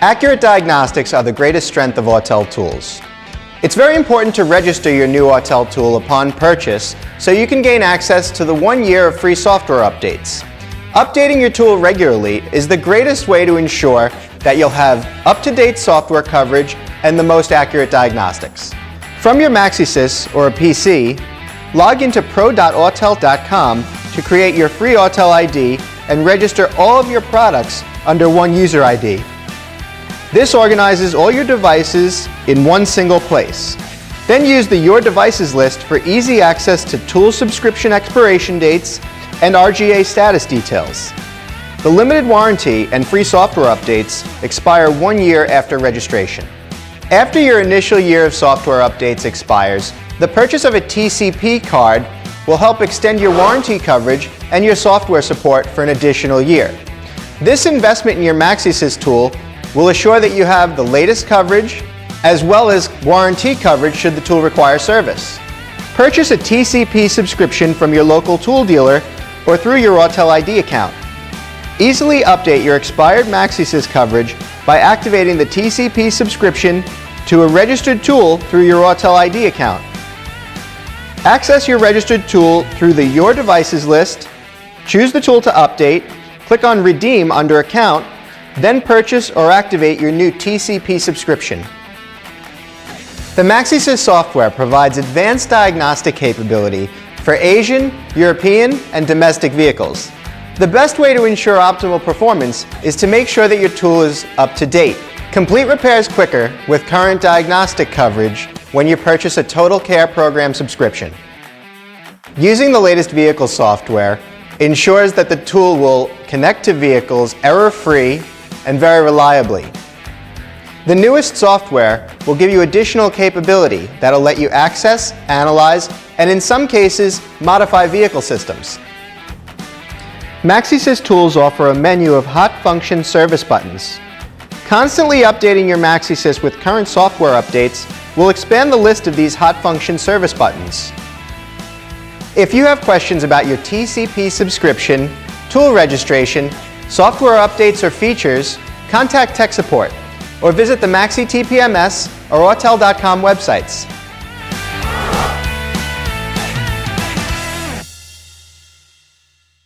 Accurate diagnostics are the greatest strength of Autel tools. It's very important to register your new Autel tool upon purchase so you can gain access to the 1 year of free software updates. Updating your tool regularly is the greatest way to ensure that you'll have up-to-date software coverage and the most accurate diagnostics. From your MaxiSys or a PC, log into pro.autel.com to create your free Autel ID and register all of your products under one user ID. This organizes all your devices in one single place. Then use the Your Devices list for easy access to tool subscription expiration dates and RGA status details. The limited warranty and free software updates expire 1 year after registration. After your initial year of software updates expires, the purchase of a TCP card will help extend your warranty coverage and your software support for an additional year. This investment in your MaxiSys tool will assure that you have the latest coverage as well as warranty coverage should the tool require service. Purchase a TCP subscription from your local tool dealer or through your Autel ID account. Easily update your expired MaxiSys coverage by activating the TCP subscription to a registered tool through your Autel ID account. Access your registered tool through the Your Devices list, choose the tool to update, click on Redeem under Account, then purchase or activate your new TCP subscription. The MaxiSys software provides advanced diagnostic capability for Asian, European, and domestic vehicles. The best way to ensure optimal performance is to make sure that your tool is up to date. Complete repairs quicker with current diagnostic coverage when you purchase a Total Care Program subscription. Using the latest vehicle software ensures that the tool will connect to vehicles error-free and very reliably. The newest software will give you additional capability that'll let you access, analyze, and in some cases, modify vehicle systems. MaxiSys tools offer a menu of hot function service buttons. Constantly updating your MaxiSys with current software updates will expand the list of these hot function service buttons. If you have questions about your TCP subscription, tool registration, software updates or features, contact tech support or visit the MaxiTPMS or Autel.com websites.